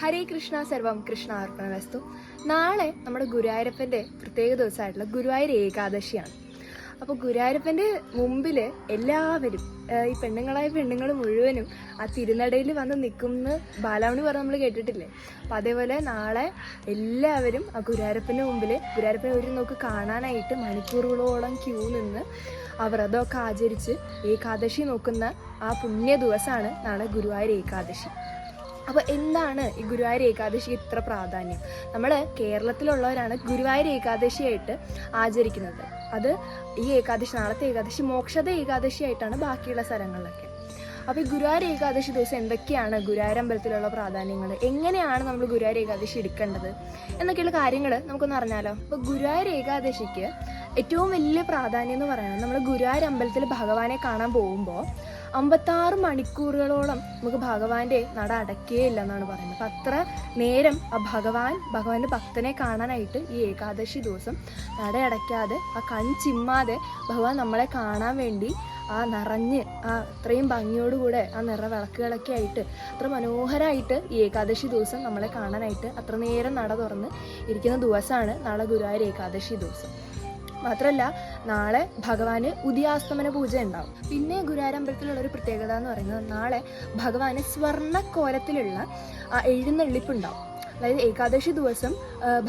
ഹരേ കൃഷ്ണ, സർവം കൃഷ്ണ അർപ്പണമസ്തു. നാളെ നമ്മുടെ ഗുരുവായൂരപ്പൻ്റെ പ്രത്യേക ദിവസമായിട്ടുള്ള ഗുരുവായൂർ ഏകാദശിയാണ്. അപ്പോൾ ഗുരുവായൂരപ്പൻ്റെ മുമ്പിൽ എല്ലാവരും, ഈ പെണ്ണുങ്ങൾ മുഴുവനും ആ തിരുനടയിൽ വന്ന് നിൽക്കുമെന്ന് ബാലാമണി പറഞ്ഞ് നമ്മൾ കേട്ടിട്ടില്ലേ? അപ്പം അതേപോലെ നാളെ എല്ലാവരും ആ ഗുരുവായൂരപ്പൻ്റെ മുമ്പിൽ ഗുരുവായൂരപ്പനെ ഒരു നോക്ക് കാണാനായിട്ട് മണിക്കൂറുകളോളം ക്യൂ നിന്ന് ആ വ്രതമൊക്കെ ആചരിച്ച് ഏകാദശി നോക്കുന്ന ആ പുണ്യ ദിവസമാണ് നാളെ ഗുരുവായൂർ ഏകാദശി. അപ്പോൾ എന്താണ് ഈ ഗുരുവായൂർ ഏകാദശി ഇത്ര പ്രാധാന്യം? നമ്മൾ കേരളത്തിലുള്ളവരാണ് ഗുരുവായൂർ ഏകാദശിയായിട്ട് ആചരിക്കുന്നത്. അത് ഈ ഏകാദശി, നാളത്തെ ഏകാദശി മോക്ഷത ഏകാദശി ആയിട്ടാണ് ബാക്കിയുള്ള സ്ഥലങ്ങളിലൊക്കെ. അപ്പോൾ ഈ ഗുരുവായൂർ ഏകാദശി ദിവസം എന്തൊക്കെയാണ് ഗുരുവായൂർ അമ്പലത്തിലുള്ള പ്രാധാന്യങ്ങൾ, എങ്ങനെയാണ് നമ്മൾ ഗുരുവായൂർ ഏകാദശി എടുക്കേണ്ടത് എന്നൊക്കെയുള്ള കാര്യങ്ങൾ നമുക്കൊന്ന് അറിഞ്ഞാലോ. അപ്പോൾ ഗുരുവായൂർ ഏകാദശിക്ക് ഏറ്റവും വലിയ പ്രാധാന്യം എന്ന് പറയുന്നത്, നമ്മൾ ഗുരുവായൂർ അമ്പലത്തിൽ ഭഗവാനെ കാണാൻ പോകുമ്പോൾ 56 മണിക്കൂറുകളോളം നമുക്ക് ഭഗവാന്റെ നട അടയ്ക്കുകയില്ല എന്നാണ് പറയുന്നത്. അപ്പം അത്ര നേരം ആ ഭഗവാന്റെ ഭക്തനെ കാണാനായിട്ട് ഈ ഏകാദശി ദിവസം നട അടയ്ക്കാതെ, ആ ചിമ്മാതെ ഭഗവാൻ നമ്മളെ കാണാൻ വേണ്ടി ആ നിറഞ്ഞ് ആ അത്രയും ഭംഗിയോടുകൂടെ ആ വിളക്കുകളൊക്കെ ആയിട്ട് അത്ര മനോഹരമായിട്ട് ഈ ഏകാദശി ദിവസം നമ്മളെ കാണാനായിട്ട് അത്ര നേരം നട തുറന്ന് ഇരിക്കുന്ന ദിവസമാണ് നാളെ ഗുരുവായൂർ ഏകാദശി ദിവസം. മാത്രമല്ല നാളെ ഭഗവാന് ഉദയാസ്തമന പൂജ ഉണ്ടാവും. പിന്നെ ഗുരുവായൂർ അമ്പലത്തിലുള്ളൊരു പ്രത്യേകത എന്ന് പറയുന്നത്, നാളെ ഭഗവാന് സ്വർണ്ണക്കോലത്തിലുള്ള എഴുന്നള്ളിപ്പുണ്ടാവും. അതായത് ഏകാദശി ദിവസം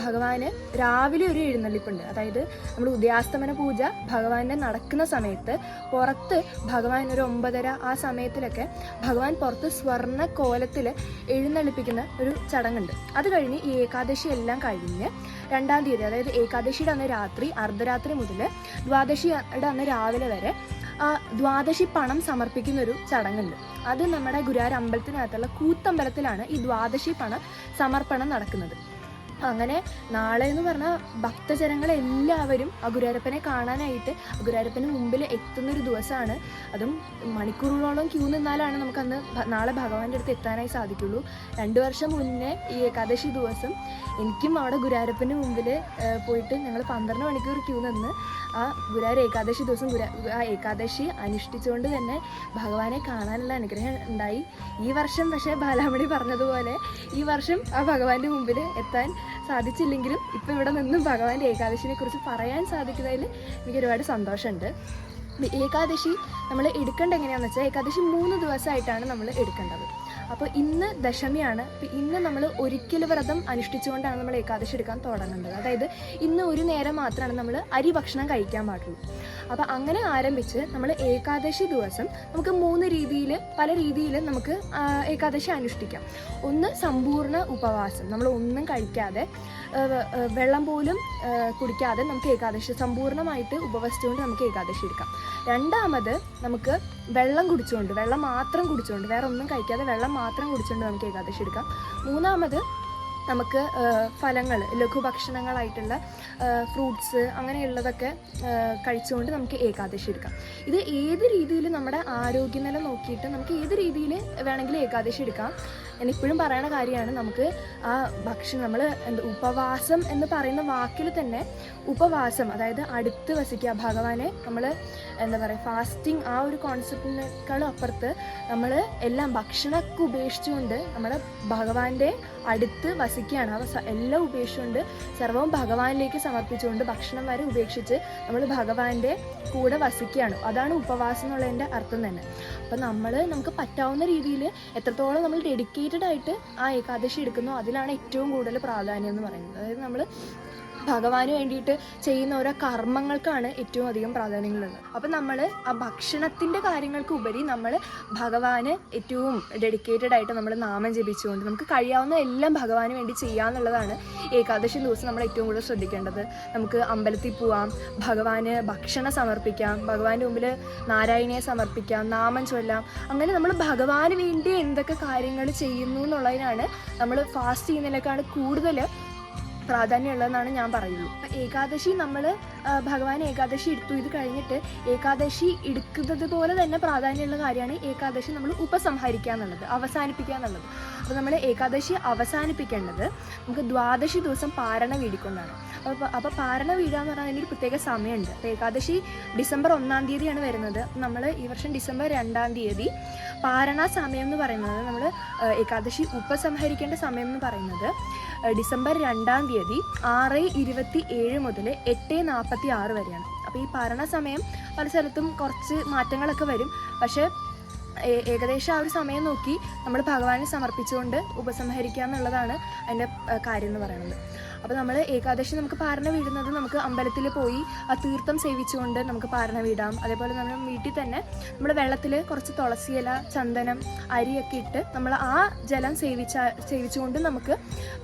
ഭഗവാന് രാവിലെ ഒരു എഴുന്നള്ളിപ്പുണ്ട്. അതായത് നമ്മൾ ഉദയാസ്തമന പൂജ ഭഗവാന്റെ നടക്കുന്ന സമയത്ത് പുറത്ത് ഭഗവാൻ ഒരു 9:30 ആ സമയത്തിലൊക്കെ ഭഗവാൻ പുറത്ത് സ്വർണ്ണ കോലത്തിൽ എഴുന്നള്ളിപ്പിക്കുന്ന ഒരു ചടങ്ങുണ്ട്. അത് കഴിഞ്ഞ് ഈ ഏകാദശി എല്ലാം കഴിഞ്ഞ് 2-ാം തീയതി, അതായത് ഏകാദശിയുടെ അന്ന് രാത്രി അർദ്ധരാത്രി മുതൽ ദ്വാദശിയുടെ അന്ന് രാവിലെ വരെ ദ്വാദശി പണം സമർപ്പിക്കുന്ന ഒരു ചടങ്ങുണ്ട്. അത് നമ്മുടെ ഗുരുവായൂർ അമ്പലത്തിനകത്തുള്ള കൂത്തമ്പലത്തിലാണ് ഈ ദ്വാദശി പണ സമർപ്പണം നടക്കുന്നത്. അങ്ങനെ നാളെ എന്ന് പറഞ്ഞാൽ ഭക്തജനങ്ങളെല്ലാവരും ആ ഗുരുവായൂരപ്പനെ കാണാനായിട്ട് ഗുരുവായൂരപ്പന് മുമ്പിൽ എത്തുന്നൊരു ദിവസമാണ്. അതും മണിക്കൂറുകളോളം ക്യൂ നിന്നാലാണ് നമുക്കന്ന് നാളെ ഭഗവാന്റെ അടുത്ത് എത്താനായി സാധിക്കുള്ളൂ. 2 വർഷം മുന്നേ ഈ ഏകാദശി ദിവസം എനിക്കും അവിടെ ഗുരുവായൂരപ്പന് മുമ്പിൽ പോയിട്ട് ഞങ്ങൾ 12 മണിക്കൂർ ക്യൂ നിന്ന് ആ ഗുരുവായൂർ ഏകാദശി ദിവസം ആ ഏകാദശി അനുഷ്ഠിച്ചുകൊണ്ട് തന്നെ ഭഗവാനെ കാണാനുള്ള അനുഗ്രഹം ഉണ്ടായി. ഈ വർഷം പക്ഷേ ബാലാമണി പറഞ്ഞതുപോലെ ഈ വർഷം ആ ഭഗവാന്റെ മുമ്പിൽ എത്താൻ സാധിച്ചില്ലെങ്കിലും ഇപ്പം ഇവിടെ നിന്നും ഭഗവാന്റെ ഏകാദശിനെ കുറിച്ച് പറയാൻ സാധിക്കുന്നതിൽ എനിക്ക് ഒരുപാട് സന്തോഷമുണ്ട്. ഏകാദശി നമ്മൾ എടുക്കേണ്ടത് എങ്ങനെയാണെന്ന് വെച്ചാൽ, ഏകാദശി 3 ദിവസമായിട്ടാണ് നമ്മൾ എടുക്കേണ്ടത്. അപ്പോൾ ഇന്ന് ദശമിയാണ്. ഇന്ന് നമ്മൾ ഒരിക്കൽ വ്രതം അനുഷ്ഠിച്ചുകൊണ്ടാണ് നമ്മൾ ഏകാദശി എടുക്കാൻ തുടങ്ങേണ്ടത്. അതായത് ഇന്ന് ഒരു നേരം മാത്രമാണ് നമ്മൾ അരി ഭക്ഷണം കഴിക്കാൻ പാടുള്ളൂ. അപ്പോൾ അങ്ങനെ ആരംഭിച്ച് നമ്മൾ ഏകാദശി ദിവസം നമുക്ക് 3 രീതിയിൽ, പല രീതിയിൽ നമുക്ക് ഏകാദശി അനുഷ്ഠിക്കാം. ഒന്ന് സമ്പൂർണ്ണ ഉപവാസം, നമ്മൾ ഒന്നും കഴിക്കാതെ വെള്ളം പോലും കുടിക്കാതെ നമുക്ക് ഏകാദശി സമ്പൂർണ്ണമായിട്ട് ഉപവസിച്ചുകൊണ്ട് നമുക്ക് ഏകാദശി എടുക്കാം. 2ാമത് നമുക്ക് വെള്ളം മാത്രം കുടിച്ചുകൊണ്ട്, വേറെ ഒന്നും കഴിക്കാതെ വെള്ളം മാത്രം കുടിച്ചുകൊണ്ട് നമുക്ക് ഏകാദശി എടുക്കാം. 3ാമത് നമുക്ക് ഫലങ്ങൾ, ലഘുഭക്ഷണങ്ങളായിട്ടുള്ള ഫ്രൂട്ട്സ് അങ്ങനെയുള്ളതൊക്കെ കഴിച്ചുകൊണ്ട് നമുക്ക് ഏകാദശി എടുക്കാം. ഇത് ഏത് രീതിയിൽ നമ്മുടെ ആരോഗ്യനില നോക്കിയിട്ട് നമുക്ക് ഏത് രീതിയിൽ വേണമെങ്കിലും ഏകാദശി എടുക്കാം. ഞാനിപ്പോഴും പറയുന്ന കാര്യമാണ്, നമുക്ക് ആ നമ്മൾ ഉപവാസം എന്ന് പറയുന്ന വാക്കിൽ തന്നെ ഉപവാസം, അതായത് അടുത്ത് വസിക്കുക ഭഗവാനെ, നമ്മൾ ഫാസ്റ്റിംഗ് ആ ഒരു കോൺസെപ്റ്റിനേക്കാളും അപ്പുറത്ത് നമ്മൾ എല്ലാം ഭക്ഷണമൊക്കെ ഉപേക്ഷിച്ചുകൊണ്ട് നമ്മൾ ഭഗവാന്റെ അടുത്ത് വസിക്കുകയാണ്. എല്ലാം ഉപേക്ഷിച്ചുകൊണ്ട് സർവ്വവും ഭഗവാനിലേക്ക് സമർപ്പിച്ചുകൊണ്ട് ഭക്ഷണം വരെ ഉപേക്ഷിച്ച് നമ്മൾ ഭഗവാന്റെ കൂടെ വസിക്കുകയാണ്. അതാണ് ഉപവാസം എന്നുള്ളതിൻ്റെ അർത്ഥം തന്നെ. അപ്പം നമുക്ക് പറ്റാവുന്ന രീതിയിൽ എത്രത്തോളം നമ്മൾ ഡെഡിക്കേറ്റഡ് ആയിട്ട് ആ ഏകാദശി എടുക്കുന്നോ അതിലാണ് ഏറ്റവും കൂടുതൽ പ്രാധാന്യം എന്ന് പറയുന്നത്. അതായത് നമ്മൾ ഭഗവാന് വേണ്ടിയിട്ട് ചെയ്യുന്ന ഓരോ കർമ്മങ്ങൾക്കാണ് ഏറ്റവും അധികം പ്രാധാന്യങ്ങളുള്ളത്. അപ്പം നമ്മൾ ആ ഭക്ഷണത്തിൻ്റെ കാര്യങ്ങൾക്ക് ഉപരി നമ്മൾ ഭഗവാന് ഏറ്റവും ഡെഡിക്കേറ്റഡ് ആയിട്ട് നമ്മൾ നാമം ജപിച്ചുകൊണ്ട് നമുക്ക് കഴിയാവുന്ന എല്ലാം ഭഗവാന് വേണ്ടി ചെയ്യാന്നുള്ളതാണ് ഏകാദശി ദിവസം നമ്മൾ ഏറ്റവും കൂടുതൽ ശ്രദ്ധിക്കേണ്ടത്. നമുക്ക് അമ്പലത്തിൽ പോവാം, ഭഗവാന് ഭക്ഷണം സമർപ്പിക്കാം, ഭഗവാന്റെ മുമ്പിൽ നാരായണിയെ സമർപ്പിക്കാം, നാമം ചൊല്ലാം. അങ്ങനെ നമ്മൾ ഭഗവാന് വേണ്ടി എന്തൊക്കെ കാര്യങ്ങൾ ചെയ്യുന്നു എന്നുള്ളതിനാണ് നമ്മൾ ഫാസ്റ്റ് ചെയ്യുന്നതിനേക്കാൾ കൂടുതൽ പ്രാധാന്യമുള്ളതെന്നാണ് ഞാൻ പറയുള്ളൂ. അപ്പം ഏകാദശി നമ്മൾ ഭഗവാൻ ഏകാദശി എടുത്തു. ഇത് കഴിഞ്ഞിട്ട് ഏകാദശി എടുക്കുന്നത് പോലെ തന്നെ പ്രാധാന്യമുള്ള കാര്യമാണ് ഏകാദശി നമ്മൾ ഉപസംഹരിക്കുക എന്നുള്ളത്, അവസാനിപ്പിക്കുക എന്നുള്ളത്. അപ്പോൾ നമ്മൾ ഏകാദശി അവസാനിപ്പിക്കേണ്ടത് നമുക്ക് ദ്വാദശി ദിവസം പാരണ വീടിക്കൊണ്ടാണ്. അപ്പോൾ പാരണ വീടുക എന്ന് പറഞ്ഞാൽ അതിനൊരു പ്രത്യേക സമയമുണ്ട്. അപ്പോൾ ഏകാദശി ഡിസംബർ 1-ാം തീയതിയാണ് വരുന്നത്. നമ്മൾ ഈ വർഷം ഡിസംബർ 2-ാം തീയതി പാരണ സമയം എന്ന് പറയുന്നത്, നമ്മൾ ഏകാദശി ഉപസംഹരിക്കേണ്ട സമയം എന്ന് പറയുന്നത് ഡിസംബർ 2-ാം തീയതി 6:27 മുതൽ 8:46 വരെയാണ്. അപ്പോൾ ഈ പാരണ സമയം പല സ്ഥലത്തും കുറച്ച് മാറ്റങ്ങളൊക്കെ വരും. പക്ഷേ ഏകദേശം ആ ഒരു സമയം നോക്കി നമ്മൾ ഭഗവാനെ സമർപ്പിച്ചുകൊണ്ട് ഉപസംഹരിക്കുക എന്നുള്ളതാണ് അതിൻ്റെ കാര്യം എന്ന് പറയുന്നത്. അപ്പോൾ നമ്മൾ ഏകാദശി നമുക്ക് പാരണ വീടുന്നത് നമുക്ക് അമ്പലത്തിൽ പോയി ആ തീർത്ഥം സേവിച്ചുകൊണ്ട് നമുക്ക് പാരണ വീടാം. അതേപോലെ നമ്മൾ വീട്ടിൽ തന്നെ നമ്മൾ വെള്ളത്തിൽ കുറച്ച് തുളസി ഇല, ചന്ദനം, അരിയൊക്കെ ഇട്ട് നമ്മൾ ആ ജലം സേവിച്ചുകൊണ്ട് നമുക്ക്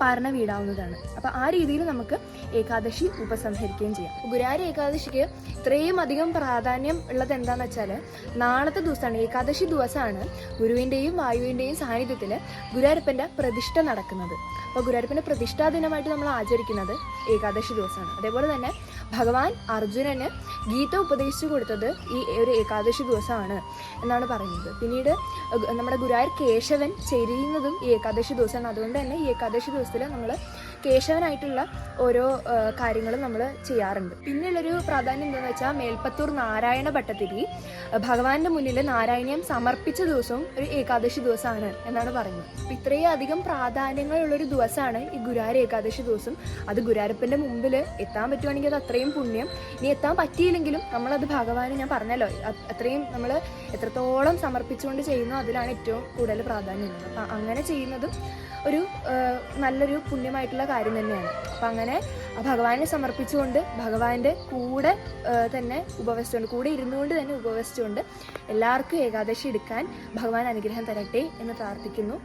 പാരണ വീടാവുന്നതാണ്. അപ്പോൾ ആ രീതിയിൽ നമുക്ക് ഏകാദശി ഉപസംഹരിക്കുകയും ചെയ്യാം. ഗുരുവായൂർ ഏകാദശിക്ക് ഇത്രയും അധികം പ്രാധാന്യം ഉള്ളത് എന്താണെന്ന് വെച്ചാൽ, നാളത്തെ ദിവസമാണ്, ഏകാദശി ദിവസമാണ് ഗുരുവിൻ്റെയും വായുവിൻ്റെയും സാന്നിധ്യത്തിൽ ഗുരുവായൂരപ്പൻ്റെ പ്രതിഷ്ഠ നടക്കുന്നത്. അപ്പോൾ ഗുരുവായൂരപ്പൻ്റെ പ്രതിഷ്ഠാ ദിനമായിട്ട് നമ്മൾ ആചരിക്കുന്നത് ഏകാദശി ദിവസമാണ്. അതേപോലെ തന്നെ ഭഗവാൻ അർജുനന് ഗീത ഉപദേശിച്ചു കൊടുത്തത് ഈ ഒരു ഏകാദശി ദിവസമാണ് എന്നാണ് പറയുന്നത്. പിന്നീട് നമ്മുടെ ഗുരുവായൂർ കേശവൻ ചെയ്യുന്നതും ഈ ഏകാദശി ദിവസമാണ്. അതുകൊണ്ട് തന്നെ ഈ ഏകാദശി ദിവസത്തിൽ നമ്മൾ കേശവനായിട്ടുള്ള ഓരോ കാര്യങ്ങളും നമ്മൾ ചെയ്യാറുണ്ട്. പിന്നെയുള്ളൊരു പ്രാധാന്യം എന്താണെന്ന് വെച്ചാൽ, മേൽപ്പത്തൂർ നാരായണ ഭട്ടതിരി ഭഗവാന്റെ മുന്നിൽ നാരായണീയം സമർപ്പിച്ച ദിവസവും ഒരു ഏകാദശി ദിവസമാണ് എന്നാണ് പറയുന്നത്. അപ്പം ഇത്രയും അധികം പ്രാധാന്യങ്ങളുള്ളൊരു ദിവസമാണ് ഈ ഗുരുവായൂർ ഏകാദശി ദിവസം. അത് ഗുരുവായൂരപ്പൻ്റെ മുമ്പിൽ എത്താൻ പറ്റുവാണെങ്കിൽ അത് അത്രയും പുണ്യം. ഇനി എത്താൻ പറ്റിയില്ലെങ്കിലും നമ്മളത് ഭഗവാന്, ഞാൻ പറഞ്ഞല്ലോ, അത്രയും നമ്മൾ എത്രത്തോളം സമർപ്പിച്ചുകൊണ്ട് ചെയ്യുന്നോ അതിലാണ് ഏറ്റവും കൂടുതൽ പ്രാധാന്യമുള്ളത്. അപ്പം അങ്ങനെ ചെയ്യുന്നതും ഒരു നല്ലൊരു പുണ്യമായിട്ടുള്ള കാര്യം തന്നെയാണ്. അപ്പം അങ്ങനെ ഭഗവാനെ സമർപ്പിച്ചുകൊണ്ട് ഭഗവാന്റെ കൂടെ തന്നെ ഉപവസിച്ചുകൊണ്ട്, കൂടെ ഇരുന്നുകൊണ്ട് തന്നെ ഉപവസിച്ചുകൊണ്ട് എല്ലാവർക്കും ഏകാദശി എടുക്കാൻ ഭഗവാൻ അനുഗ്രഹം തരട്ടെ എന്ന് പ്രാർത്ഥിക്കുന്നു.